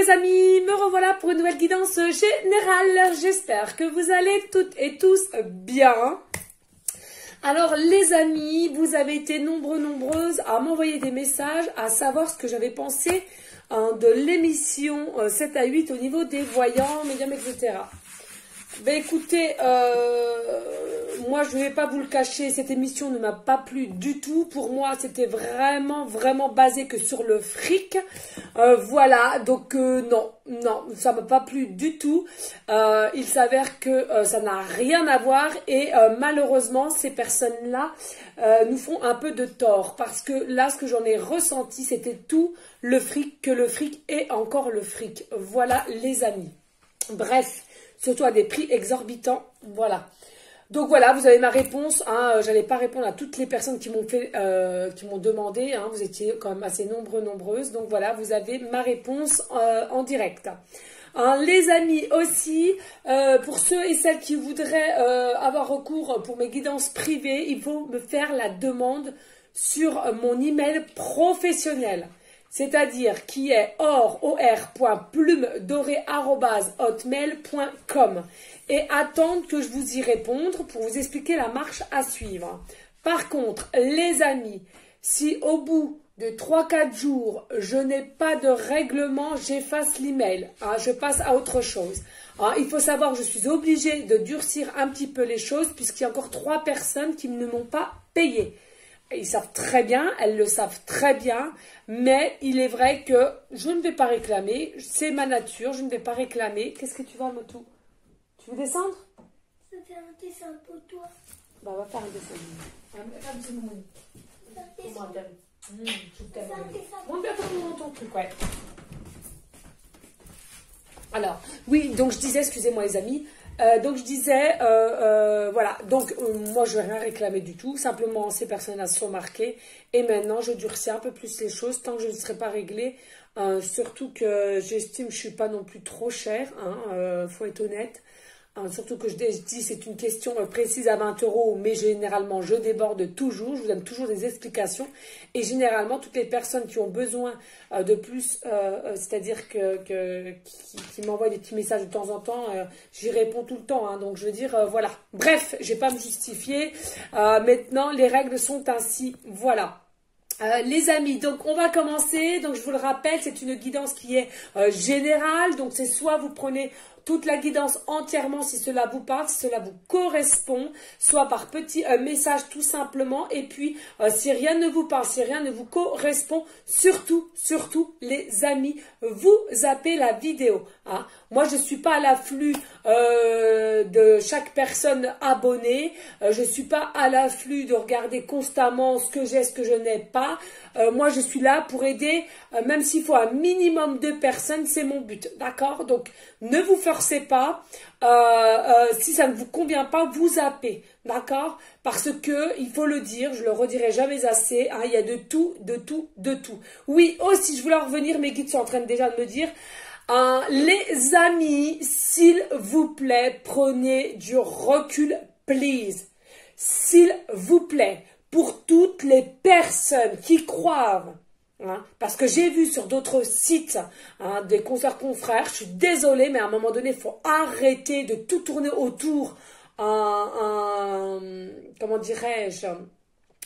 les amis, me revoilà pour une nouvelle guidance générale. J'espère que vous allez toutes et tous bien. Alors les amis, vous avez été nombreuses à m'envoyer des messages, à savoir ce que j'avais pensé de l'émission 7 à 8 au niveau des voyants, médiums, etc. Ben écoutez, moi je ne vais pas vous le cacher, cette émission ne m'a pas plu du tout. Pour moi c'était vraiment basé que sur le fric. Voilà, donc non, ça m'a pas plu du tout. Il s'avère que ça n'a rien à voir et malheureusement ces personnes-là nous font un peu de tort. Parce que là ce que j'en ai ressenti c'était tout le fric, que le fric est encore le fric. Voilà les amis. Bref. Surtout à des prix exorbitants, voilà. Donc voilà, vous avez ma réponse. Hein, j'allais pas répondre à toutes les personnes qui m'ont fait, qui m'ont demandé. Hein, vous étiez quand même assez nombreuses. Donc voilà, vous avez ma réponse en direct. Hein, les amis aussi, pour ceux et celles qui voudraient avoir recours pour mes guidances privées, il faut me faire la demande sur mon email professionnel. C'est-à-dire qui est or.plumedorée@hotmail.com et attendre que je vous y réponde pour vous expliquer la marche à suivre. Par contre, les amis, si au bout de 3-4 jours, je n'ai pas de règlement, j'efface l'email. Hein, je passe à autre chose. Hein, il faut savoir que je suis obligée de durcir un petit peu les choses puisqu'il y a encore 3 personnes qui ne m'ont pas payé. Ils savent très bien, elles le savent très bien, mais il est vrai que je ne vais pas réclamer, c'est ma nature, je ne vais pas réclamer. Qu'est-ce que tu vas, Motou? Tu veux descendre? Ça fait un dessin pour toi. Bah, on va faire un dessin. Un dessin. Comment t'aimes? Je t'aime. Monte bien ton truc, ouais. Alors, oui, donc je disais, excusez-moi les amis, donc je disais, voilà, donc moi je vais rien réclamer du tout, simplement ces personnes-là sont marquées et maintenant je durcis un peu plus les choses tant que je ne serai pas réglée, surtout que j'estime que je ne suis pas non plus trop chère, hein, faut être honnête. Surtout que je dis c'est une question précise à 20 €, mais généralement je déborde toujours, je vous donne toujours des explications et généralement toutes les personnes qui ont besoin de plus, c'est-à-dire qui m'envoient des petits messages de temps en temps, j'y réponds tout le temps, hein, donc je veux dire voilà. Bref, je ne vais pas me justifier, maintenant les règles sont ainsi, voilà. Les amis, donc on va commencer, donc je vous le rappelle, c'est une guidance qui est générale, donc c'est soit vous prenez toute la guidance entièrement si cela vous parle, si cela vous correspond, soit par petit message tout simplement, et puis si rien ne vous parle, si rien ne vous correspond, surtout les amis, vous zappez la vidéo. Hein. Moi je ne suis pas à l'afflux de chaque personne abonnée, je ne suis pas à l'afflux de regarder constamment ce que j'ai, ce que je n'ai pas. Moi je suis là pour aider, même s'il faut un minimum de personnes, c'est mon but, d'accord? Donc ne vous forcez pas, si ça ne vous convient pas, vous zappez, d'accord? Parce que, il faut le dire, je le redirai jamais assez, hein, il y a de tout. Oui, aussi, je voulais en revenir, mes guides sont en train déjà de me dire, les amis, s'il vous plaît, prenez du recul, please. S'il vous plaît, pour toutes les personnes qui croient, hein, parce que j'ai vu sur d'autres sites hein, des consoeurs confrères, je suis désolée, mais à un moment donné, il faut arrêter de tout tourner autour, comment dirais-je,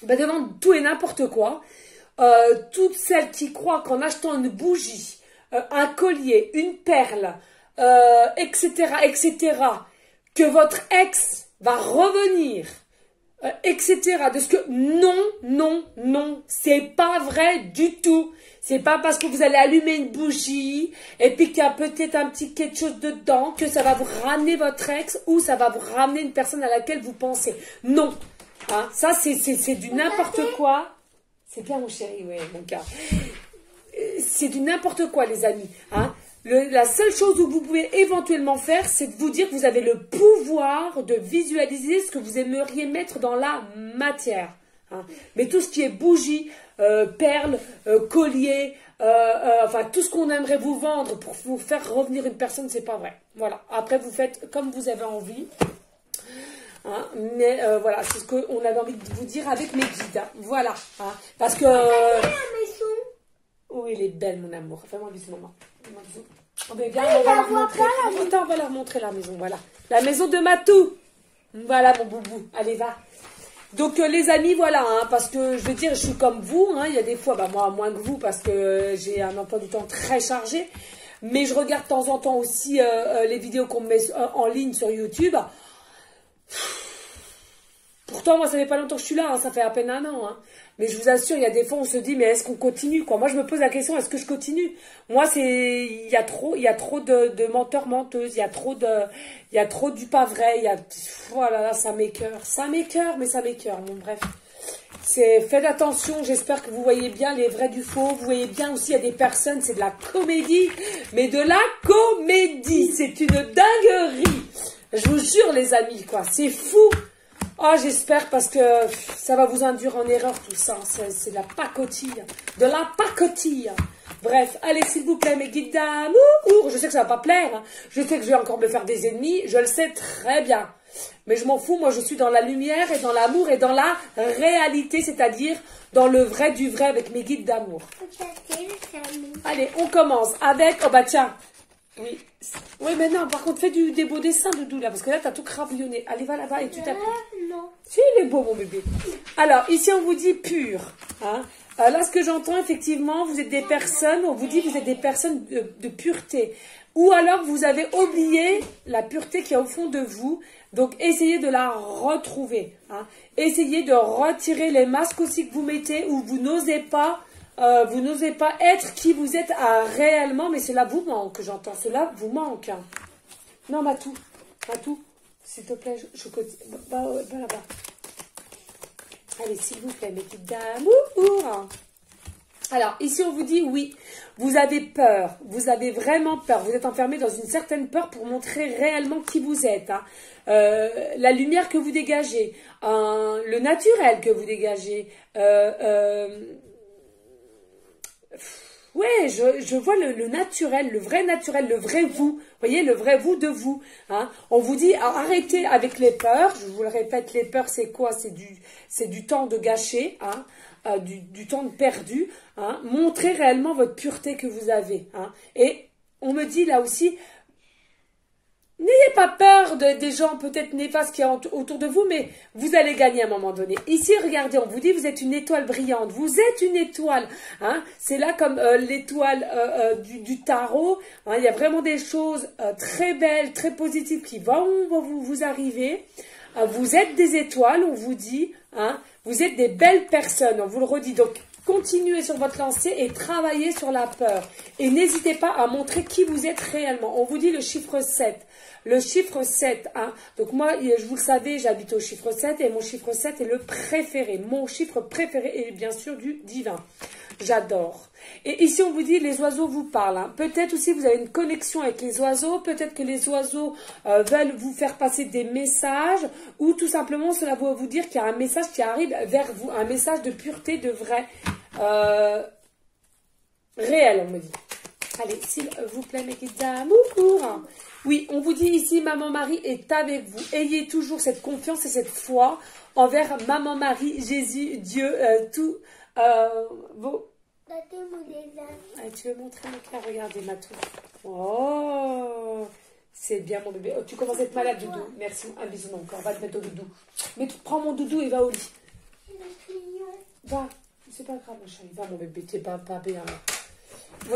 ben devant tout et n'importe quoi. Toutes celles qui croient qu'en achetant une bougie, un collier, une perle, etc., que votre ex va revenir, etc. De ce que non, c'est pas vrai du tout. C'est pas parce que vous allez allumer une bougie et puis qu'il y a peut-être un petit quelque chose dedans que ça va vous ramener votre ex ou ça va vous ramener une personne à laquelle vous pensez. Non, hein, ça c'est du n'importe quoi. C'est bien mon chéri, oui, mon gars. C'est du n'importe quoi les amis, hein. La seule chose que vous pouvez éventuellement faire, c'est de vous dire que vous avez le pouvoir de visualiser ce que vous aimeriez mettre dans la matière. Hein. Mais tout ce qui est bougie, perles, collier, enfin tout ce qu'on aimerait vous vendre pour vous faire revenir une personne, c'est pas vrai. Voilà. Après, vous faites comme vous avez envie. Hein, mais voilà, c'est ce qu'on avait envie de vous dire avec mes guides. Hein. Voilà. Hein. Parce que... La maison. Oh, il est belle, mon amour. Fais-moi un bisou, maman. Oh, mais bien, on va leur montrer. Attends, on va leur montrer la maison, voilà. La maison de Matou. Voilà, mon boubou. Allez, va. Donc, les amis, voilà, hein, parce que, je veux dire, je suis comme vous, hein, il y a des fois, bah, moi, moins que vous, parce que j'ai un emploi du temps très chargé, mais je regarde de temps en temps aussi les vidéos qu'on met en ligne sur YouTube. Pourtant, moi, ça fait pas longtemps que je suis là, hein, ça fait à peine un an, hein. Mais je vous assure, il y a des fois, on se dit, mais est-ce qu'on continue, quoi? Moi, je me pose la question, est-ce que je continue? Moi, il y a trop de menteurs, menteuses, il y a trop du pas vrai, voilà, là, ça m'écoeure, mais ça m'écoeure, bon, bref. Faites attention, j'espère que vous voyez bien les vrais du faux, vous voyez bien aussi, il y a des personnes, c'est de la comédie, mais de la comédie, c'est une dinguerie. Je vous jure, les amis, quoi, c'est fou. Oh, j'espère parce que ça va vous induire en erreur tout ça. C'est de la pacotille. De la pacotille. Bref, allez s'il vous plaît mes guides d'amour. Je sais que ça va pas plaire. Hein. Je sais que je vais encore me faire des ennemis. Je le sais très bien. Mais je m'en fous. Moi, je suis dans la lumière et dans l'amour et dans la réalité. C'est-à-dire dans le vrai du vrai avec mes guides d'amour. Allez, on commence avec... Oh bah tiens. Oui. Oui, mais non, par contre, fais des beaux dessins, Doudou, là, parce que là, t'as tout cravillonné. Allez, va là-bas et tu t'appuies. Non. Si, il est beau, mon bébé. Alors, ici, on vous dit pur. Hein. Là, ce que j'entends, effectivement, vous êtes des personnes, on vous dit vous êtes des personnes de pureté. Ou alors, vous avez oublié la pureté qui est au fond de vous. Donc, essayez de la retrouver. Hein. Essayez de retirer les masques aussi que vous mettez ou vous n'osez pas. Vous n'osez pas être qui vous êtes réellement, mais cela vous manque, j'entends. Cela vous manque. Hein. Non, Matou, s'il te plaît, je va là-bas. Allez, s'il vous plaît, mes petites d'amour. Alors, ici, on vous dit oui, vous avez peur, vous avez vraiment peur, vous êtes enfermé dans une certaine peur pour montrer réellement qui vous êtes. Hein. La lumière que vous dégagez, le naturel que vous dégagez, ouais, je vois le naturel, le vrai vous. Vous voyez, le vrai vous de vous. Hein. On vous dit, arrêtez avec les peurs. Je vous le répète, les peurs, c'est quoi? C'est du temps de gâché, hein, du temps de perdu. Hein. Montrez réellement votre pureté que vous avez. Hein. Et on me dit là aussi, n'ayez pas peur des gens peut-être néfastes qui sont autour de vous, mais vous allez gagner à un moment donné. Ici, regardez, on vous dit, vous êtes une étoile brillante. Vous êtes une étoile. Hein. C'est là comme l'étoile du tarot. Hein. Il y a vraiment des choses très belles, très positives qui vont vous arriver. Vous êtes des étoiles, on vous dit. Hein. Vous êtes des belles personnes, on vous le redit. Donc, continuez sur votre lancée et travaillez sur la peur. Et n'hésitez pas à montrer qui vous êtes réellement. On vous dit le chiffre 7. Le chiffre 7, hein. Donc moi, je vous le savez, j'habite au chiffre 7 et mon chiffre 7 est le préféré. Mon chiffre préféré est bien sûr du divin. J'adore. Et ici, on vous dit, les oiseaux vous parlent. Hein. Peut-être aussi, vous avez une connexion avec les oiseaux. Peut-être que les oiseaux veulent vous faire passer des messages. Ou tout simplement, cela va vous dire qu'il y a un message qui arrive vers vous. Un message de pureté, de vrai. Réel, on me dit. Allez, s'il vous plaît, mes guides d'amour. Oui, on vous dit ici, Maman Marie est avec vous. Ayez toujours cette confiance et cette foi envers Maman Marie, Jésus, Dieu, tout vos... tu veux montrer mon cœur? Regardez, Matou. Oh, c'est bien, mon bébé. Oh, tu commences à être malade, Doudou. Merci, un bisou mon corps. Va te mettre au doudou. Mais prends mon doudou et va au lit. Va, c'est pas grave, mon chéri. Va, mon bébé, t'es pas bien.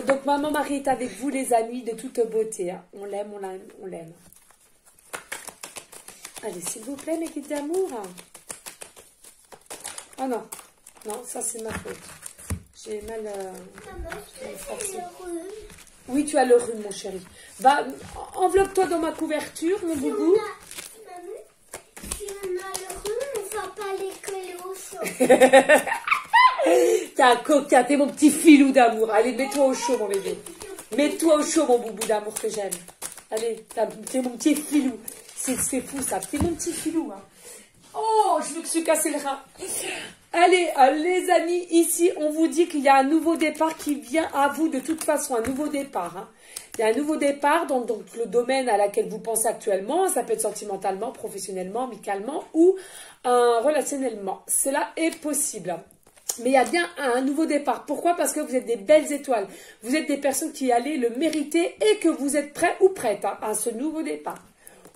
Donc, Maman Marie est avec vous, les amis, de toute beauté. Hein. On l'aime, on l'aime, on l'aime. Allez, s'il vous plaît, mes guides d'amour. Oh non, non, ça c'est ma faute. J'ai mal... Oui, tu as le rhume, mon chéri. Va, enveloppe-toi dans ma couverture, mon boubou. Si on a le rhume, on ne va pas aller coller au chaud. T'es un coquin, t'es mon petit filou d'amour. Allez, mets-toi au chaud, mon bébé. Mets-toi au chaud, mon boubou d'amour que j'aime. Allez, t'es mon petit filou. C'est fou, ça. T'es mon petit filou, hein. Oh, je me suis cassé le rein. Allez, les amis, ici, on vous dit qu'il y a un nouveau départ qui vient à vous de toute façon, un nouveau départ. Hein. Il y a un nouveau départ dans donc, le domaine à laquelle vous pensez actuellement. Ça peut être sentimentalement, professionnellement, amicalement ou relationnellement. Cela est possible. Mais il y a bien un nouveau départ. Pourquoi? Parce que vous êtes des belles étoiles. Vous êtes des personnes qui allez le mériter et que vous êtes prêts ou prêtes à ce nouveau départ.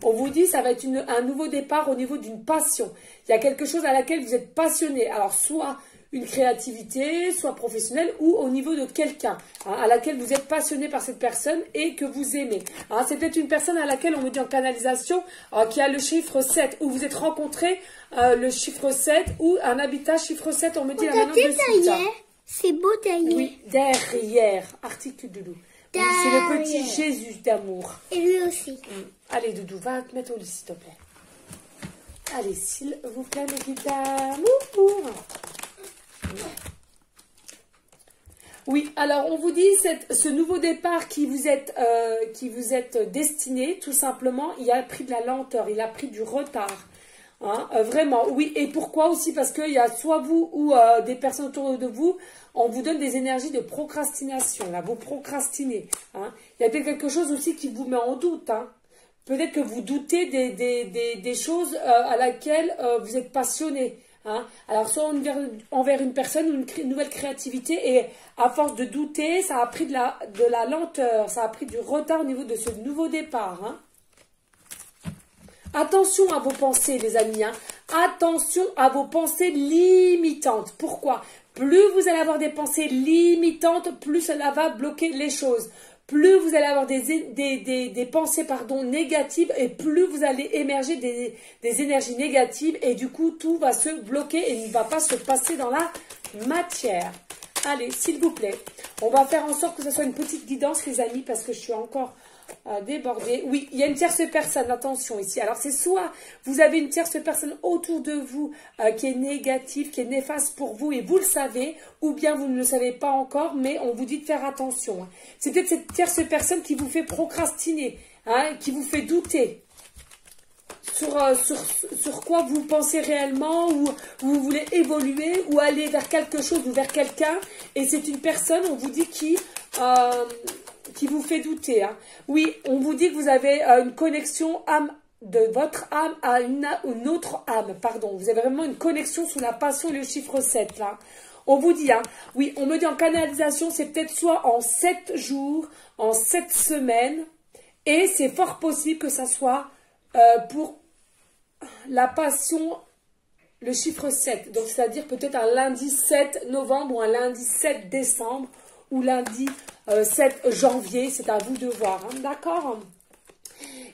On vous dit ça va être un nouveau départ au niveau d'une passion. Il y a quelque chose à laquelle vous êtes passionné. Alors soit une créativité, soit professionnelle ou au niveau de quelqu'un à laquelle vous êtes passionné par cette personne et que vous aimez. C'est peut-être une personne à laquelle on me dit en canalisation qui a le chiffre 7 ou vous êtes rencontré le chiffre 7 ou un habitat chiffre 7. On me dit la maintenant de suite. C'est beau derrière. Oui, derrière. Articule Doudou. Oui, c'est le petit Jésus d'amour. Et lui aussi. Allez Doudou, va te mettre au lit s'il te plaît. Allez, s'il vous plaît, mes petits d'amour. Oui, alors on vous dit ce nouveau départ qui vous êtes destiné, tout simplement, il a pris de la lenteur, il a pris du retard. Vraiment, oui. Et pourquoi aussi? Parce qu'il y a soit vous ou des personnes autour de vous, on vous donne des énergies de procrastination. Là, vous procrastinez. Il y a peut-être quelque chose aussi qui vous met en doute. Peut-être que vous doutez des choses à laquelle vous êtes passionné. Alors, soit envers une personne ou une nouvelle créativité, et à force de douter, ça a pris de la lenteur, ça a pris du retard au niveau de ce nouveau départ. Attention à vos pensées, les amis. Attention à vos pensées limitantes. Pourquoi? Plus vous allez avoir des pensées limitantes, plus cela va bloquer les choses. Plus vous allez avoir des pensées négatives et plus vous allez émerger des énergies négatives et du coup tout va se bloquer et ne va pas se passer dans la matière. Allez, s'il vous plaît, on va faire en sorte que ce soit une petite guidance, les amis, parce que je suis encore débordée. Oui, il y a une tierce personne, attention ici. Alors c'est soit vous avez une tierce personne autour de vous qui est négative, qui est néfaste pour vous et vous le savez, ou bien vous ne le savez pas encore, mais on vous dit de faire attention. C'est peut-être cette tierce personne qui vous fait procrastiner, qui vous fait douter sur quoi vous pensez réellement, ou vous voulez évoluer, ou aller vers quelque chose ou vers quelqu'un, et c'est une personne, on vous dit, qui vous fait douter. Oui, on vous dit que vous avez une connexion de votre âme à une autre âme, pardon. Vous avez vraiment une connexion sous la passion et le chiffre 7, là. On vous dit, oui, on me dit en canalisation, c'est peut-être soit en 7 jours, en 7 semaines, et c'est fort possible que ça soit pour la passion, le chiffre 7. Donc, c'est-à-dire peut-être un lundi 7 novembre ou un lundi 7 décembre ou lundi 7 janvier. C'est à vous de voir, d'accord?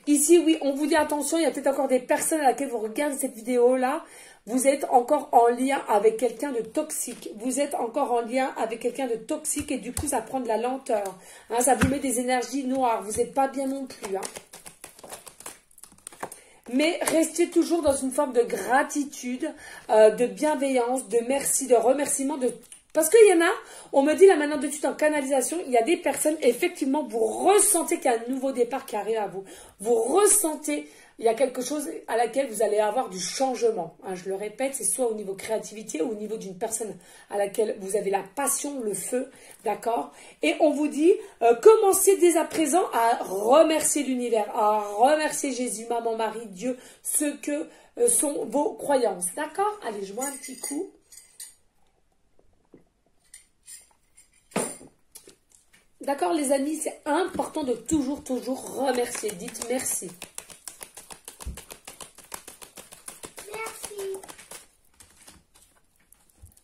Ici, oui, on vous dit attention, il y a peut-être encore des personnes à laquelle vous regardez cette vidéo-là. Vous êtes encore en lien avec quelqu'un de toxique. Vous êtes encore en lien avec quelqu'un de toxique et du coup, ça prend de la lenteur. Ça vous met des énergies noires. Vous n'êtes pas bien non plus. Mais restez toujours dans une forme de gratitude, de bienveillance, de merci, de remerciement. Parce qu'il y en a, on me dit là maintenant de suite en canalisation, il y a des personnes, effectivement, vous ressentez qu'il y a un nouveau départ qui arrive à vous. Vous ressentez, il y a quelque chose à laquelle vous allez avoir du changement. Je le répète, c'est soit au niveau créativité ou au niveau d'une personne à laquelle vous avez la passion, le feu, d'accord? Et on vous dit, commencez dès à présent à remercier l'univers, à remercier Jésus, Maman, Marie, Dieu, ce que sont vos croyances, d'accord? Allez, je bois un petit coup. D'accord, les amis, c'est important de toujours remercier. Dites merci.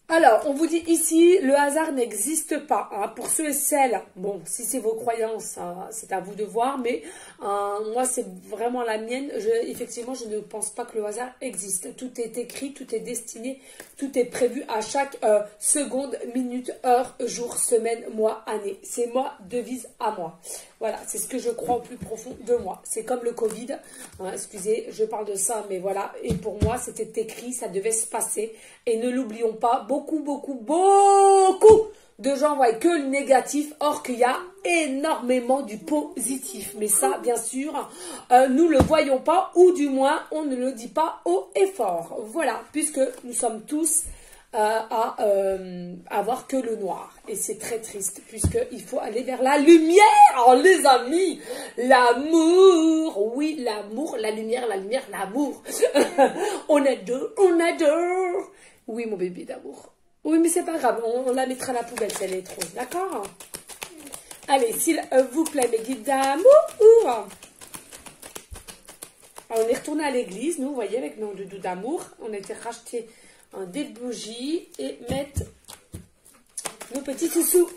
Alors, on vous dit ici, le hasard n'existe pas. Pour ceux et celles, bon, si c'est vos croyances, c'est à vous de voir, mais moi, c'est vraiment la mienne. Effectivement, je ne pense pas que le hasard existe. Tout est écrit, tout est destiné, tout est prévu à chaque seconde, minute, heure, jour, semaine, mois, année. C'est ma devise à moi. Voilà, c'est ce que je crois au plus profond de moi. C'est comme le Covid. Excusez, je parle de ça, mais voilà. Et pour moi, c'était écrit, ça devait se passer. Et ne l'oublions pas, beaucoup de gens voient que le négatif, or qu'il y a énormément du positif. Mais ça, bien sûr, nous ne le voyons pas, ou du moins, on ne le dit pas haut et fort. Voilà, puisque nous sommes tous à avoir que le noir. Et c'est très triste, puisqu'il faut aller vers la lumière, oh, les amis. L'amour, oui, l'amour, la lumière, l'amour. On adore. Oui, mon bébé d'amour. Oui, mais c'est pas grave, on la mettra à la poubelle si elle est trop, d'accord? Allez, s'il vous plaît, mes guides d'amour. On est retourné à l'église, nous, vous voyez, avec nos doudous d'amour. On a été racheter des bougies et mettre nos petits sous-sous.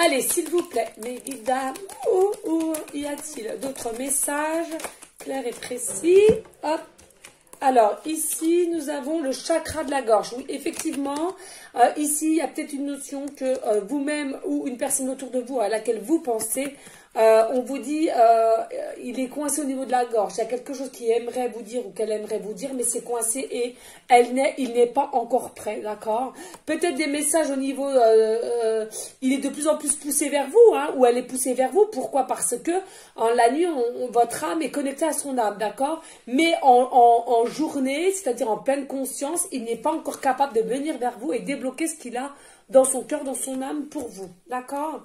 Allez, s'il vous plaît, mes guides d'amour. Y a-t-il d'autres messages clairs et précis? Hop. Alors, ici, nous avons le chakra de la gorge. Oui, effectivement, ici, il y a peut-être une notion que vous-même ou une personne autour de vous à laquelle vous pensez, on vous dit, il est coincé au niveau de la gorge. Il y a quelque chose qu'il aimerait vous dire ou qu'elle aimerait vous dire, mais c'est coincé et il n'est pas encore prêt, d'accord? Peut-être des messages au niveau, il est de plus en plus poussé vers vous, hein, ou elle est poussée vers vous. Pourquoi? Parce que en la nuit, votre âme est connectée à son âme, d'accord? Mais en journée, c'est-à-dire en pleine conscience, il n'est pas encore capable de venir vers vous et débloquer ce qu'il a dans son cœur, dans son âme pour vous, d'accord?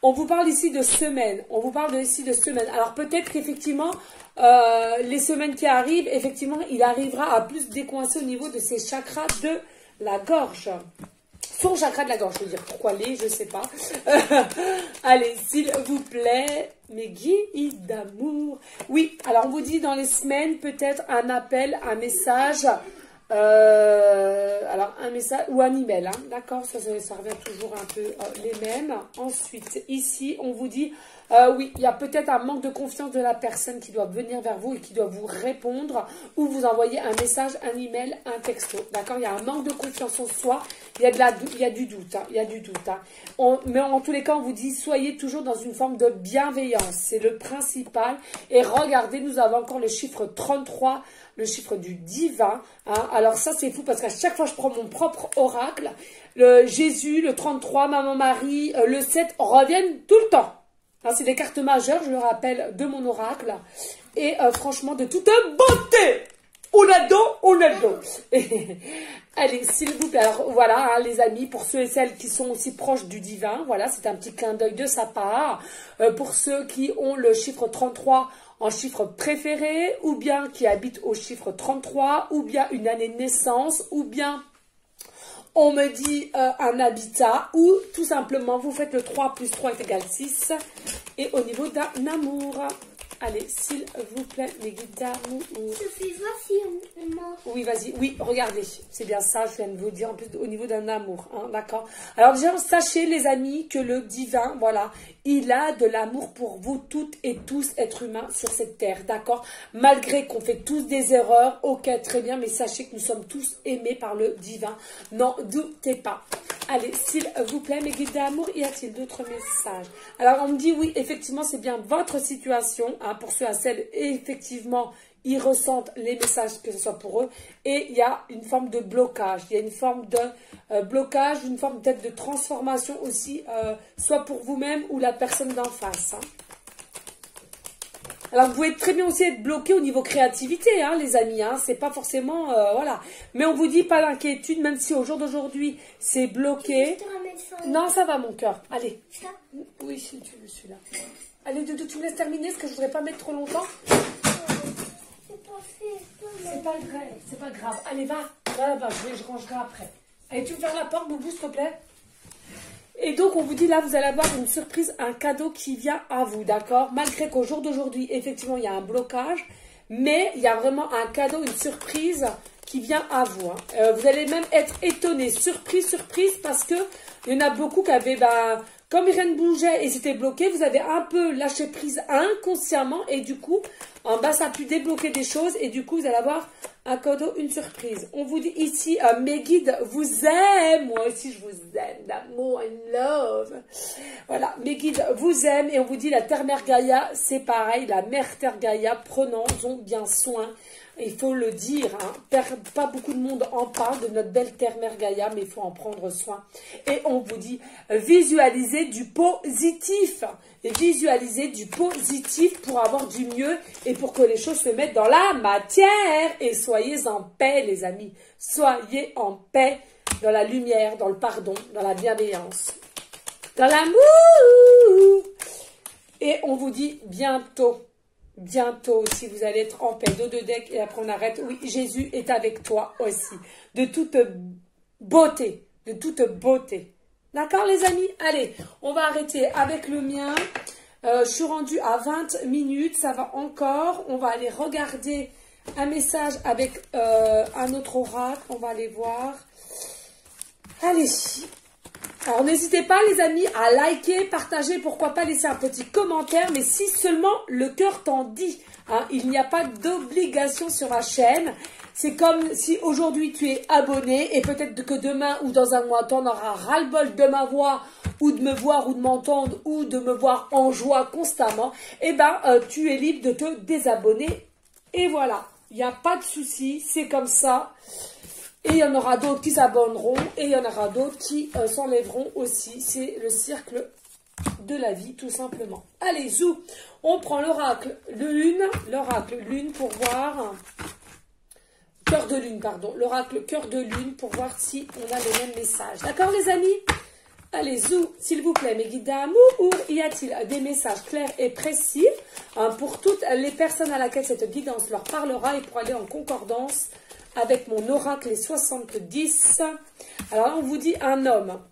On vous parle ici de semaines. On vous parle ici de semaines. Alors peut-être qu'effectivement, les semaines qui arrivent, effectivement, il arrivera à plus décoincer au niveau de ses chakras de la gorge. Son chakra de la gorge, je veux dire. Pourquoi je ne sais pas. Allez, s'il vous plaît, mes guides d'amour. Oui, alors on vous dit dans les semaines, peut-être un appel, un message... alors un message ou un email, hein, d'accord, ça revient toujours un peu les mêmes. Ensuite, ici, on vous dit, oui, il y a peut-être un manque de confiance de la personne qui doit venir vers vous et qui doit vous répondre ou vous envoyer un message, un email, un texto, d'accord. Il y a un manque de confiance en soi, il y a du doute, hein, il y a du doute. Hein. Mais en tous les cas, on vous dit, soyez toujours dans une forme de bienveillance, c'est le principal. Et regardez, nous avons encore le chiffre 33, le chiffre du divin. Hein. Alors ça, c'est fou parce qu'à chaque fois, je prends mon propre oracle. Le Jésus, le 33, Maman Marie, le 7 reviennent tout le temps. Hein, c'est des cartes majeures, je le rappelle, de mon oracle. Et franchement, de toute beauté. On a le dos. Allez, s'il vous plaît. Alors voilà, hein, les amis, pour ceux et celles qui sont aussi proches du divin, voilà, c'est un petit clin d'œil de sa part. Pour ceux qui ont le chiffre 33 en chiffre préféré, ou bien qui habitent au chiffre 33, ou bien une année de naissance, ou bien on me dit un habitat, ou tout simplement vous faites le 3 plus 3 est égal 6, et au niveau d'un amour. Allez, s'il vous plaît, mes guides d'amour. Sophie, voici moi. Oui, vas-y. Oui, regardez. C'est bien ça, je viens de vous dire, en plus, au niveau d'un amour. Hein, d'accord. Alors, déjà, sachez, les amis, que le divin, voilà, il a de l'amour pour vous toutes et tous, êtres humains, sur cette terre. D'accord. Malgré qu'on fait tous des erreurs, ok, très bien, mais sachez que nous sommes tous aimés par le divin. N'en doutez pas. Allez, s'il vous plaît, mes guides d'amour, y a-t-il d'autres messages? Alors, on me dit, oui, effectivement, c'est bien votre situation, hein, pour ceux à celles, effectivement, ils ressentent les messages, que ce soit pour eux, et il y a une forme de blocage, il y a une forme de blocage, une forme peut-être de transformation aussi, soit pour vous-même ou la personne d'en face, hein. Alors, vous pouvez très bien aussi être bloqué au niveau créativité, hein, les amis. Hein, c'est pas forcément... voilà. Mais on vous dit pas d'inquiétude, même si au jour d'aujourd'hui, c'est bloqué. Non, ça va, mon cœur. Allez. Ça? Oui, si tu veux, celui-là. Allez, Doudou, tu me laisses terminer, parce que je voudrais pas mettre trop longtemps. C'est pas grave, c'est pas grave. Allez, va. Va là-bas, je rangerai après. Allez, tu me fermes la porte, Boubou, s'il te plaît. Et donc, on vous dit là, vous allez avoir une surprise, un cadeau qui vient à vous, d'accord? Malgré qu'au jour d'aujourd'hui, effectivement, il y a un blocage, mais il y a vraiment un cadeau, une surprise qui vient à vous. Hein. Vous allez même être étonné, surprise, parce que il y en a beaucoup qui avaient, comme rien ne bougeait et c'était bloqué, vous avez un peu lâché prise inconsciemment et du coup, en bas, ça a pu débloquer des choses et du coup, vous allez avoir un cadeau, une surprise. On vous dit ici, mes guides vous aiment. Moi aussi, je vous aime d'amour, in love. Voilà, mes guides vous aiment. Et on vous dit, la Terre-Mère Gaïa, c'est pareil. La Mère Terre Gaïa, prenons-en bien soin. Il faut le dire, hein. Pas beaucoup de monde en parle de notre belle Terre-Mère Gaïa, mais il faut en prendre soin. Et on vous dit, visualisez du positif. Et visualisez du positif pour avoir du mieux et pour que les choses se mettent dans la matière. Et soyez en paix, les amis. Soyez en paix, dans la lumière, dans le pardon, dans la bienveillance, dans l'amour. Et on vous dit bientôt. Bientôt aussi, vous allez être en paix. Dos de deck et après on arrête. Oui, Jésus est avec toi aussi. De toute beauté, de toute beauté. D'accord les amis? Allez, on va arrêter avec le mien. Je suis rendue à 20 minutes, ça va encore. On va aller regarder un message avec un autre oracle. On va aller voir. Allez. Alors n'hésitez pas les amis à liker, partager, pourquoi pas laisser un petit commentaire. Mais si seulement le cœur t'en dit. Hein, il n'y a pas d'obligation sur ma chaîne. C'est comme si aujourd'hui tu es abonné et peut-être que demain ou dans un mois, tu en auras ras-le-bol de ma voix ou de me voir ou de m'entendre ou de me voir en joie constamment. Eh bien, tu es libre de te désabonner. Et voilà, il n'y a pas de souci, c'est comme ça. Et il y en aura d'autres qui s'abonneront et il y en aura d'autres qui s'enlèveront aussi. C'est le cercle de la vie, tout simplement. Allez, zou, on prend l'oracle lune pour voir... Cœur de lune, pardon. L'oracle cœur de lune pour voir si on a les mêmes messages. D'accord, les amis? Allez, zou, s'il vous plaît, mes guides d'amour, y a-t-il des messages clairs et précis pour toutes les personnes à laquelle cette guidance leur parlera et pour aller en concordance avec mon oracle les 70. Alors là, on vous dit un homme.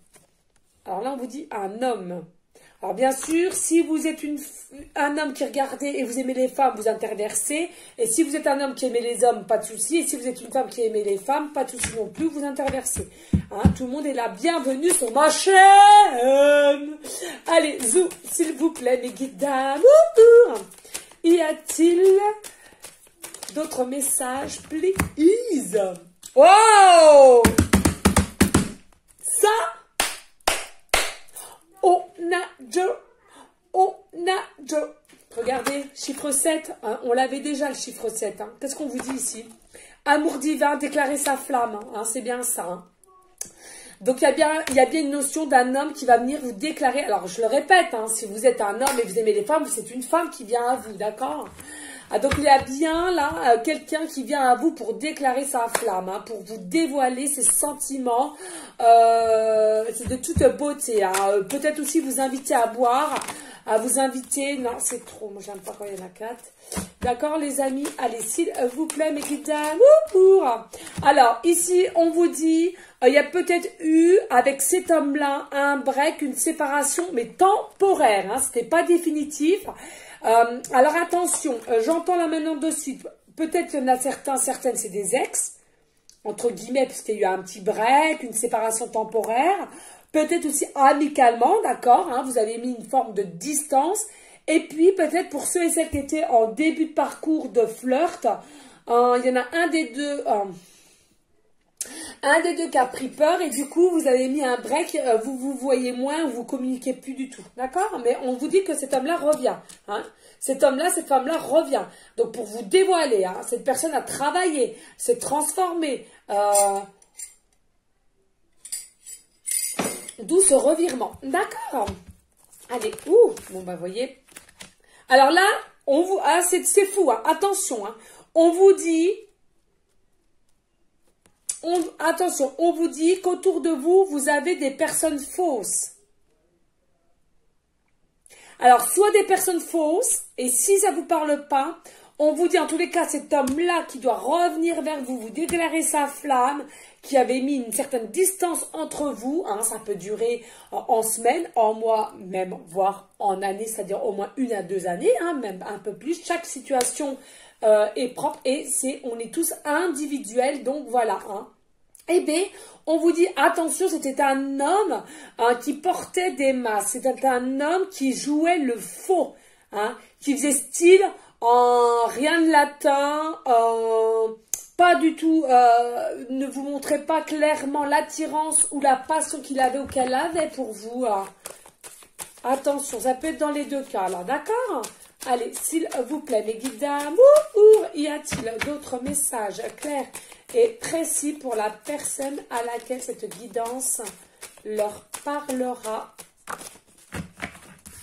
Alors bien sûr, si vous êtes un homme qui regardez et vous aimez les femmes, vous interversez. Et si vous êtes un homme qui aimait les hommes, pas de souci. Et si vous êtes une femme qui aimait les femmes, pas de souci non plus, vous interversez. Hein, tout le monde est là. Bienvenue sur ma chaîne. Allez, zou, s'il vous plaît, mes guides d'amour. Y a-t-il d'autres messages, please? Wow! Ça, on a Joe. Regardez, chiffre 7, hein, on l'avait déjà le chiffre 7. Hein. Qu'est-ce qu'on vous dit ici? Amour divin, déclarer sa flamme, hein, c'est bien ça. Hein. Donc il y a bien une notion d'un homme qui va venir vous déclarer. Alors je le répète, hein, si vous êtes un homme et vous aimez les femmes, c'est une femme qui vient à vous, d'accord? Ah, donc il y a bien là quelqu'un qui vient à vous pour déclarer sa flamme, hein, pour vous dévoiler ses sentiments de toute beauté. Hein. Peut-être aussi vous inviter à boire, à vous inviter... Non, c'est trop, moi j'aime pas quand il y en a 4. D'accord les amis? Allez, s'il vous plaît, mes guides d'amour. Alors, ici, on vous dit, il y a peut-être eu, avec cet homme-là, un break, une séparation, mais temporaire. Hein, c'était pas définitif. Alors attention, j'entends là maintenant de suite, peut-être qu'il y en a certaines c'est des ex, entre guillemets, parce qu'il y a eu un petit break, une séparation temporaire, peut-être aussi amicalement, d'accord, hein, vous avez mis une forme de distance, et puis peut-être pour ceux et celles qui étaient en début de parcours de flirt, il y en a un des deux qui a pris peur et du coup vous avez mis un break, vous vous voyez moins, vous communiquez plus du tout, d'accord? Mais on vous dit que cet homme-là revient, hein? Cet homme-là, cette femme-là revient. Donc pour vous dévoiler, hein, cette personne a travaillé, s'est transformée, d'où ce revirement, d'accord? Allez, ouh, bon bah voyez. Alors là, on vous, ah c'est fou, hein, attention, hein, on vous dit. Attention, on vous dit qu'autour de vous, vous avez des personnes fausses. Alors, soit des personnes fausses, et si ça ne vous parle pas, on vous dit en tous les cas, cet homme-là qui doit revenir vers vous, vous déclarer sa flamme, qui avait mis une certaine distance entre vous, hein, ça peut durer en semaines, en mois, même, voire en années, c'est-à-dire au moins 1 à 2 années, hein, même un peu plus. Chaque situation est propre et on est tous individuels, donc voilà. Hein. Eh bien, on vous dit, attention, c'était un homme qui portait des masques, c'était un homme qui jouait le faux, hein, qui faisait style en rien de latin, pas du tout, ne vous montrait pas clairement l'attirance ou la passion qu'il avait ou qu'elle avait pour vous. Attention, ça peut être dans les deux cas, là, d'accord? Allez, s'il vous plaît, mes guides d'amour, y a-t-il d'autres messages clairs et précis pour la personne à laquelle cette guidance leur parlera?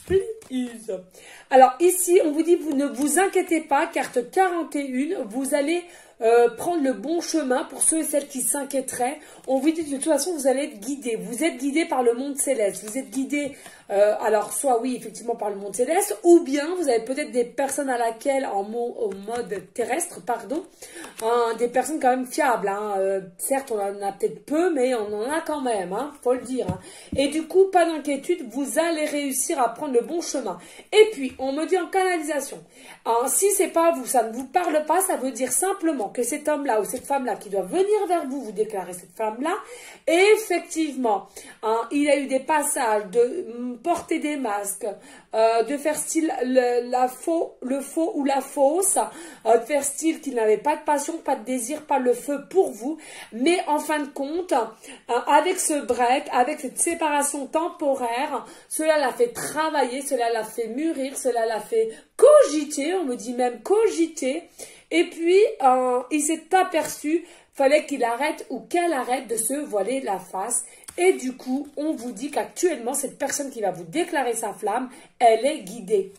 Please. Alors ici, on vous dit, vous ne vous inquiétez pas, carte 41, vous allez prendre le bon chemin pour ceux et celles qui s'inquiéteraient. On vous dit de toute façon, vous allez être guidés. Vous êtes guidés par le monde céleste. Vous êtes guidés, alors soit oui, effectivement, par le monde céleste, ou bien vous avez peut-être des personnes à laquelle, au mode terrestre, pardon, des personnes quand même fiables. Certes, on en a peut-être peu, mais on en a quand même, faut le dire. Et du coup, pas d'inquiétude, vous allez réussir à prendre le bon chemin. Et puis, on me dit en canalisation, si c'est pas vous, ça ne vous parle pas, ça veut dire simplement que cet homme-là ou cette femme-là qui doit venir vers vous, vous déclarez cette femme-là, effectivement, il a eu des passages de porter des masques, de faire style le faux ou la fausse, de faire style qu'il n'avait pas de passion, pas de désir, pas le feu pour vous, mais en fin de compte, avec ce break, avec cette séparation temporaire, cela l'a fait travailler, cela l'a fait mûrir, cela l'a fait cogiter, on me dit même cogiter, et puis il s'est aperçu, fallait qu'il arrête ou qu'elle arrête de se voiler la face. Et du coup, on vous dit qu'actuellement, cette personne qui va vous déclarer sa flamme, elle est guidée.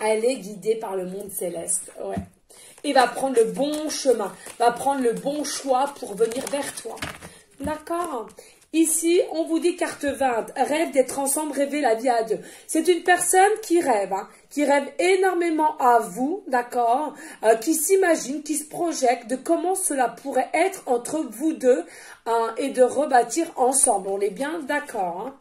Elle est guidée par le monde céleste. Ouais. Et va prendre le bon chemin, va prendre le bon choix pour venir vers toi. D'accord ? Ici, on vous dit carte 20, rêve d'être ensemble, rêver la vie à deux. C'est une personne qui rêve énormément à vous, d'accord, qui s'imagine, qui se projette de comment cela pourrait être entre vous deux et de rebâtir ensemble. On est bien d'accord.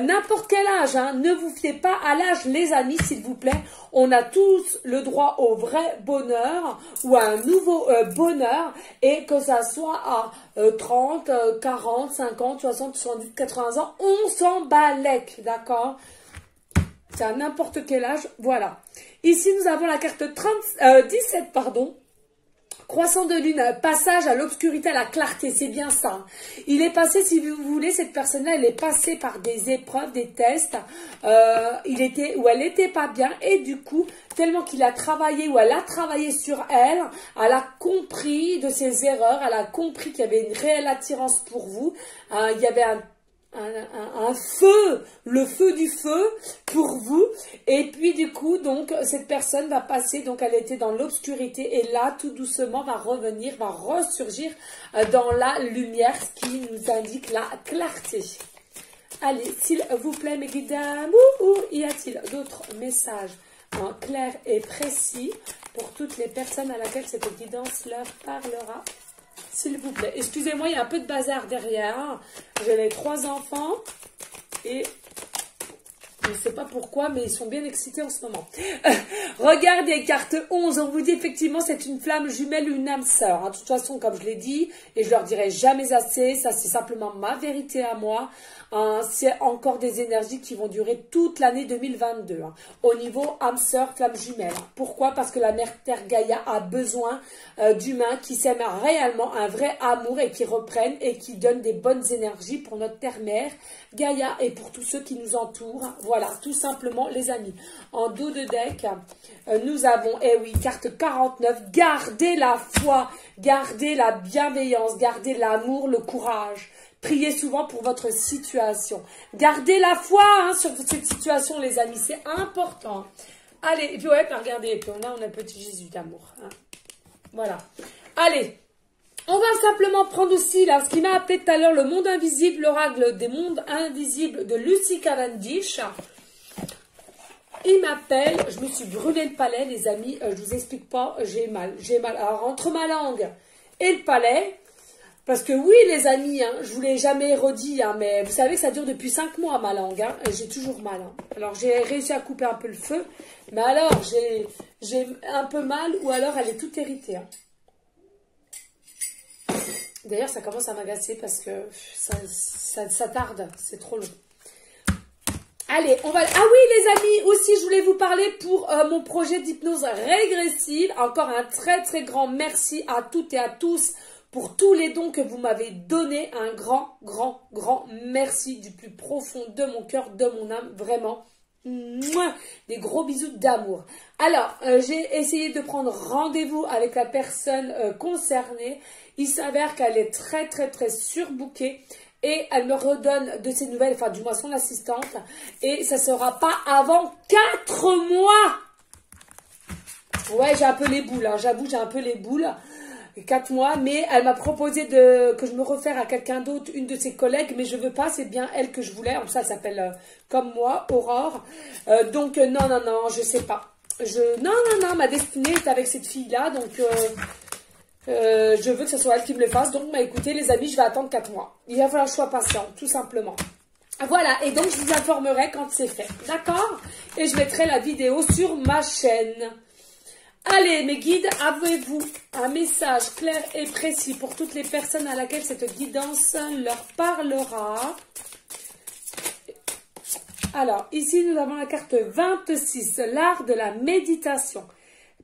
N'importe quel âge, ne vous fiez pas à l'âge, les amis, s'il vous plaît. On a tous le droit au vrai bonheur ou à un nouveau bonheur, et que ça soit à 30, 40, 50, 60, 70, 80 ans, on s'en balèque, d'accord? C'est à n'importe quel âge, voilà. Ici, nous avons la carte 17, pardon. Croissant de lune, passage à l'obscurité, à la clarté, c'est bien ça. Il est passé, si vous voulez, cette personne-là, elle est passée par des épreuves, des tests, elle n'était pas bien, et du coup, tellement qu'il a travaillé, ou elle a travaillé sur elle a compris de ses erreurs, elle a compris qu'il y avait une réelle attirance pour vous, il y avait un feu, le feu du feu pour vous, et puis du coup donc cette personne va passer, donc elle était dans l'obscurité et là tout doucement va revenir, va ressurgir dans la lumière, ce qui nous indique la clarté. Allez, s'il vous plaît mes guides d'amour, y a-t-il d'autres messages clairs et précis pour toutes les personnes à laquelle cette guidance leur parlera? S'il vous plaît. Excusez-moi, il y a un peu de bazar derrière. J'ai les 3 enfants et je ne sais pas pourquoi, mais ils sont bien excités en ce moment. Regardez, carte 11, on vous dit effectivement c'est une flamme jumelle ou une âme sœur. De toute façon, comme je l'ai dit, et je leur dirai jamais assez, ça c'est simplement ma vérité à moi. C'est encore des énergies qui vont durer toute l'année 2022. Au niveau âme sœur, flamme jumelle. Pourquoi? Parce que la mère Terre Gaïa a besoin d'humains qui s'aiment réellement, un vrai amour et qui reprennent et qui donnent des bonnes énergies pour notre Terre-Mère Gaïa et pour tous ceux qui nous entourent. Voilà, tout simplement les amis. En dos de deck, nous avons, carte 49, gardez la foi, gardez la bienveillance, gardez l'amour, le courage. Priez souvent pour votre situation. Gardez la foi sur cette situation, les amis. C'est important. Allez, et puis regardez. Et puis on a petit Jésus d'amour. Voilà. Allez. On va simplement prendre aussi, là, ce qui m'a appelé tout à l'heure, le monde invisible, l'oracle des mondes invisibles de Lucy Cavendish. Il m'appelle, je me suis brûlé le palais, les amis. Je vous explique pas, j'ai mal. Alors, entre ma langue et le palais... Parce que oui, les amis, je vous l'ai jamais redit, mais vous savez que ça dure depuis 5 mois, ma langue, et j'ai toujours mal. Alors, j'ai réussi à couper un peu le feu, mais alors, j'ai un peu mal, ou alors elle est toute héritée. D'ailleurs, ça commence à m'agacer parce que ça tarde, c'est trop long. Allez, on va... Ah oui, les amis, aussi, je voulais vous parler pour mon projet d'hypnose régressive. Encore un très, très grand merci à toutes et à tous pour tous les dons que vous m'avez donnés. Un grand, grand, grand merci du plus profond de mon cœur, de mon âme. Vraiment, mouah, des gros bisous d'amour. Alors, j'ai essayé de prendre rendez-vous avec la personne concernée. Il s'avère qu'elle est très, très, très surbookée. Et elle me redonne de ses nouvelles, enfin du moins son assistante. Et ça ne sera pas avant 4 mois. Ouais, j'ai un peu les boules, j'avoue, j'ai un peu les boules. 4 mois, mais elle m'a proposé que je me refère à quelqu'un d'autre, une de ses collègues, mais je veux pas, c'est bien elle que je voulais. Ça, elle s'appelle comme moi, Aurore. Donc, non, non, non, je sais pas. Non, ma destinée est avec cette fille-là, donc je veux que ce soit elle qui me le fasse. Donc, bah, écoutez, les amis, je vais attendre 4 mois. Il va falloir que je sois patient, tout simplement. Voilà, et donc je vous informerai quand c'est fait, d'accord? Et je mettrai la vidéo sur ma chaîne. Allez, mes guides, avez-vous un message clair et précis pour toutes les personnes à laquelle cette guidance leur parlera? Alors, ici, nous avons la carte 26, l'art de la méditation.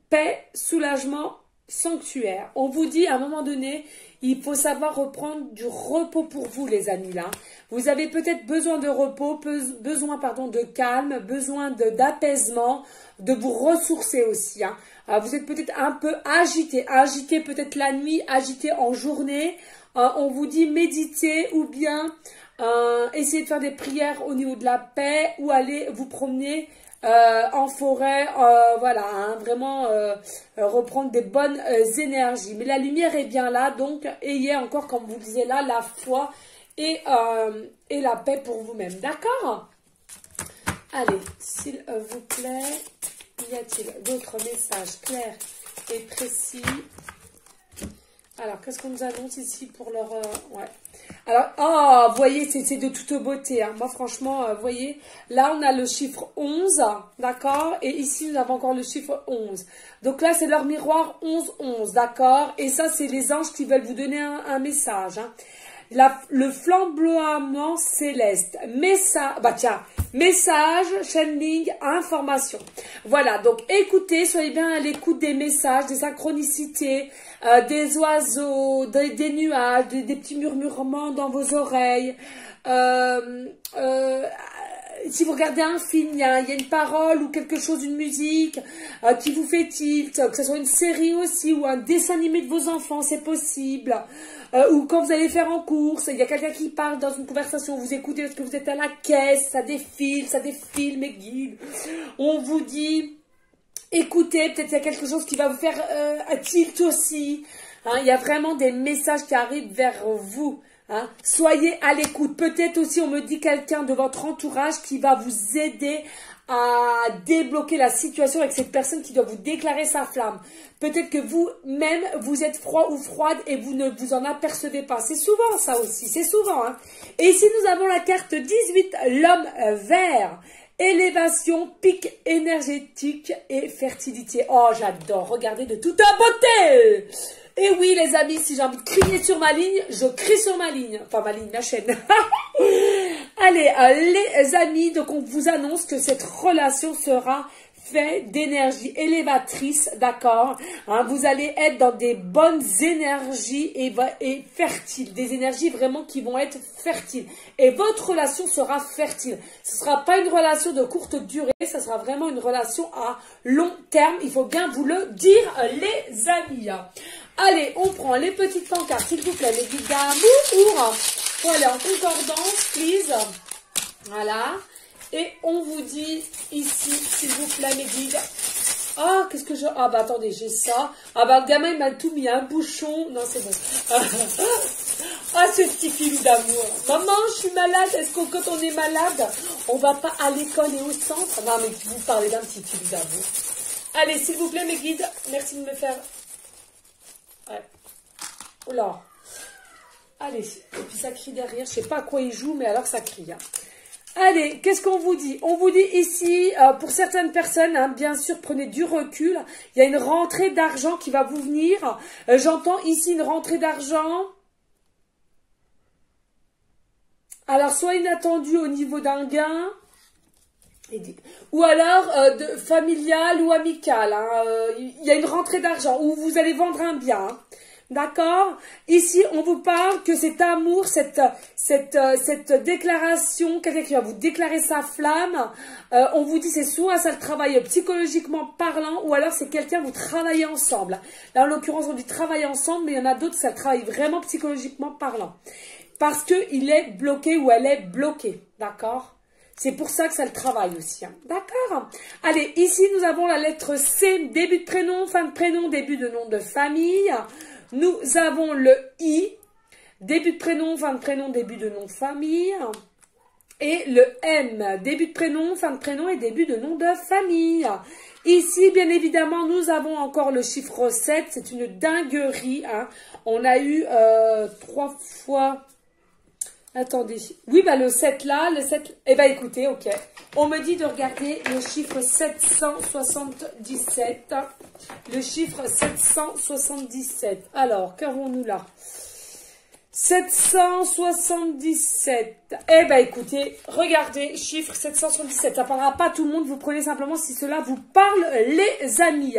Paix, soulagement, sanctuaire. On vous dit, à un moment donné, il faut savoir reprendre du repos pour vous, les amis, là. Vous avez peut-être besoin de repos, besoin, pardon, de calme, besoin d'apaisement, de vous ressourcer aussi, hein. Vous êtes peut-être un peu agité peut-être la nuit, agité en journée. On vous dit méditer ou bien essayez de faire des prières au niveau de la paix ou aller vous promener en forêt, voilà, hein, vraiment reprendre des bonnes énergies. Mais la lumière est bien là, donc ayez encore, comme vous disiez là, la foi et la paix pour vous-même, d'accord? Allez, s'il vous plaît, y a-t-il d'autres messages clairs et précis? Alors, qu'est-ce qu'on nous annonce ici pour leur... ouais. Alors, vous voyez, c'est de toute beauté, hein. Moi, franchement, vous voyez, là, on a le chiffre 11, d'accord? Et ici, nous avons encore le chiffre 11. Donc là, c'est leur miroir 11-11, d'accord? Et ça, c'est les anges qui veulent vous donner un message, hein. Le flamboiement céleste. Message, channeling, information. Voilà, donc écoutez, soyez bien à l'écoute des messages, des synchronicités, des oiseaux, des nuages, des petits murmurements dans vos oreilles. Si vous regardez un film, il y a une parole ou quelque chose, une musique qui vous fait tilt, que ce soit une série aussi ou un dessin animé de vos enfants, c'est possible. Ou quand vous allez faire en course, il y a quelqu'un qui parle dans une conversation, vous écoutez parce que vous êtes à la caisse, ça défile, mes guides. On vous dit, écoutez, peut-être il y a quelque chose qui va vous faire tilt aussi. Hein, il y a vraiment des messages qui arrivent vers vous. Hein. Soyez à l'écoute. Peut-être aussi, on me dit quelqu'un de votre entourage qui va vous aider à débloquer la situation avec cette personne qui doit vous déclarer sa flamme. Peut-être que vous-même, vous êtes froid ou froide et vous ne vous en apercevez pas. C'est souvent ça aussi, c'est souvent. Hein. Et ici, nous avons la carte 18, l'homme vert. Élévation, pic énergétique et fertilité. Oh, j'adore. Regardez de toute beauté. Et oui, les amis, si j'ai envie de crier sur ma ligne, je crie sur ma ligne. Enfin, ma ligne, ma chaîne. Allez, les amis, donc on vous annonce que cette relation sera faite d'énergie élévatrice, d'accord, hein, vous allez être dans des bonnes énergies et fertiles, des énergies vraiment qui vont être fertiles. Et votre relation sera fertile. Ce ne sera pas une relation de courte durée, ce sera vraiment une relation à long terme. Il faut bien vous le dire, les amis. Allez, on prend les petites pancartes, s'il vous plaît, les guides d'amour. Pour aller en concordance, please. Voilà. Et on vous dit ici, s'il vous plaît, mes guides. Ah, qu'est-ce que je... Ah, bah attendez, j'ai ça. Ah, bah le gamin, il m'a tout mis un bouchon. Non, c'est bon. Ah, ce petit filou d'amour. Maman, je suis malade. Est-ce que quand on est malade, on va pas à l'école et au centre? Non, mais vous parlez d'un petit filou d'amour. Allez, s'il vous plaît, mes guides. Merci de me faire... Ouais. Oula. Allez, et puis ça crie derrière. Je sais pas à quoi il joue, mais alors ça crie. Hein. Allez, qu'est-ce qu'on vous dit? On vous dit ici, pour certaines personnes, hein, bien sûr, prenez du recul. Il y a une rentrée d'argent qui va vous venir. J'entends ici une rentrée d'argent. Alors, soit inattendue au niveau d'un gain, ou alors familial ou amical. Hein, il y a une rentrée d'argent où vous allez vendre un bien. Hein. D'accord? Ici, on vous parle que cet amour, cette déclaration, quelqu'un qui va vous déclarer sa flamme, on vous dit c'est soit ça le travail psychologiquement parlant, ou alors c'est quelqu'un vous travaillez ensemble. Là, en l'occurrence, on dit travailler ensemble, mais il y en a d'autres, ça le travaille vraiment psychologiquement parlant. Parce qu'il est bloqué ou elle est bloquée. D'accord? C'est pour ça que ça le travaille aussi. Hein. D'accord? Allez, ici, nous avons la lettre C, début de prénom, fin de prénom, début de nom de famille. Nous avons le I, début de prénom, fin de prénom, début de nom de famille. Et le M, début de prénom, fin de prénom et début de nom de famille. Ici, bien évidemment, nous avons encore le chiffre 7. C'est une dinguerie. Hein. On a eu 3 fois... Attendez. Oui, bah le 7 là, le 7... Eh ben écoutez, ok. On me dit de regarder le chiffre 777. Le chiffre 777. Alors, qu'avons-nous là? 777. Eh ben écoutez, regardez, chiffre 777. Ça parlera pas à tout le monde, vous prenez simplement si cela vous parle, les amis.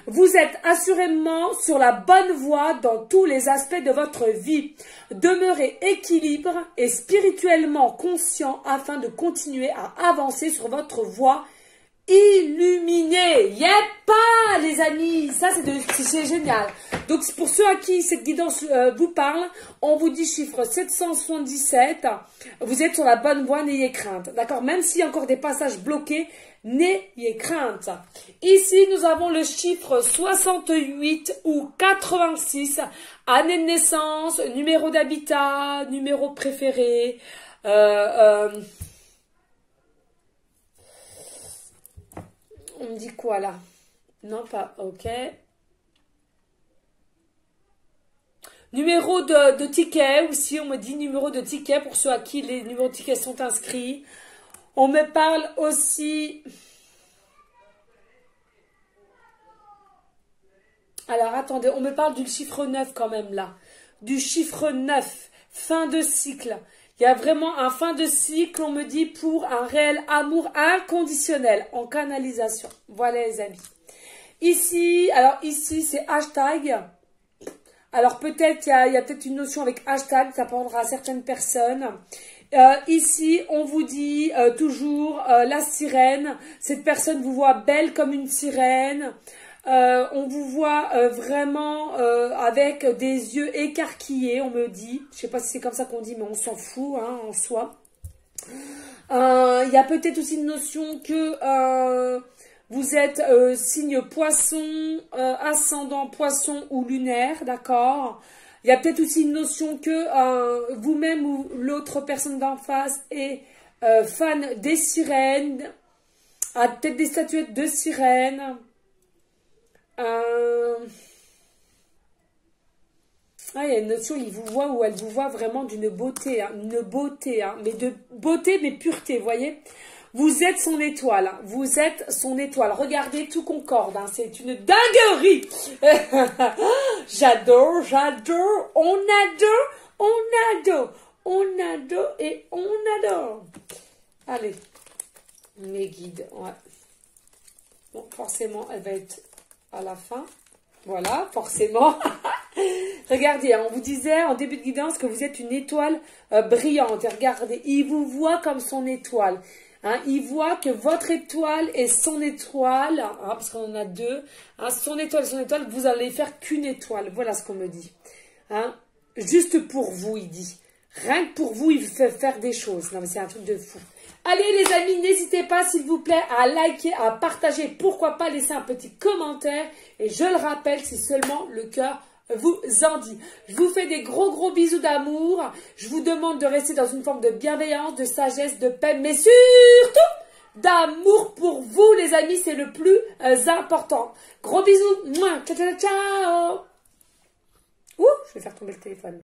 Vous êtes assurément sur la bonne voie dans tous les aspects de votre vie. Demeurez équilibre et spirituellement conscient afin de continuer à avancer sur votre voie illuminée. Pas les amis, ça c'est génial. Donc pour ceux à qui cette guidance vous parle, on vous dit chiffre 777, vous êtes sur la bonne voie, n'ayez crainte. D'accord, même s'il y a encore des passages bloqués, n'ayez crainte. Ici, nous avons le chiffre 68 ou 86, année de naissance, numéro d'habitat, numéro préféré. On me dit quoi là? Non, pas, ok. Numéro de ticket aussi, on me dit numéro de ticket pour ceux à qui les numéros de ticket sont inscrits. On me parle aussi... Alors, attendez, on me parle du chiffre 9 quand même là. Du chiffre 9, fin de cycle. Il y a vraiment un fin de cycle, on me dit, pour un réel amour inconditionnel en canalisation. Voilà les amis. Ici, alors ici, c'est hashtag. Alors peut-être, il y a peut-être une notion avec hashtag, ça prendra à certaines personnes. Ici, on vous dit toujours la sirène. Cette personne vous voit belle comme une sirène. On vous voit vraiment avec des yeux écarquillés, on me dit. Je sais pas si c'est comme ça qu'on dit, mais on s'en fout hein, en soi. Il y a peut-être aussi une notion que vous êtes signe poisson, ascendant poisson ou lunaire, d'accord? Il y a peut-être aussi une notion que vous-même ou l'autre personne d'en face est fan des sirènes, a peut-être des statuettes de sirènes. Il y a une notion, il vous voit ou elle vous voit vraiment d'une beauté, hein, une beauté, hein, mais de beauté, mais pureté, vous voyez. Vous êtes son étoile, hein, vous êtes son étoile. Regardez, tout concorde, hein, c'est une dinguerie. J'adore, j'adore, on adore, on adore, on adore et on adore. Allez, mes guides, ouais. Bon, forcément, elle va être à la fin. Voilà, forcément. Regardez, on vous disait en début de guidance que vous êtes une étoile brillante. Et regardez, il vous voit comme son étoile. Hein, il voit que votre étoile est son étoile. Hein, parce qu'on en a deux. Hein, son étoile, vous allez faire qu'une étoile. Voilà ce qu'on me dit. Hein, juste pour vous, il dit. Rien que pour vous, il fait faire des choses. Non, mais c'est un truc de fou. Allez les amis, n'hésitez pas s'il vous plaît à liker, à partager, pourquoi pas laisser un petit commentaire. Et je le rappelle, si seulement le cœur vous en dit. Je vous fais des gros bisous d'amour. Je vous demande de rester dans une forme de bienveillance, de sagesse, de paix, mais surtout d'amour pour vous les amis, c'est le plus important. Gros bisous, ciao ciao ciao. Ouh, je vais faire tomber le téléphone.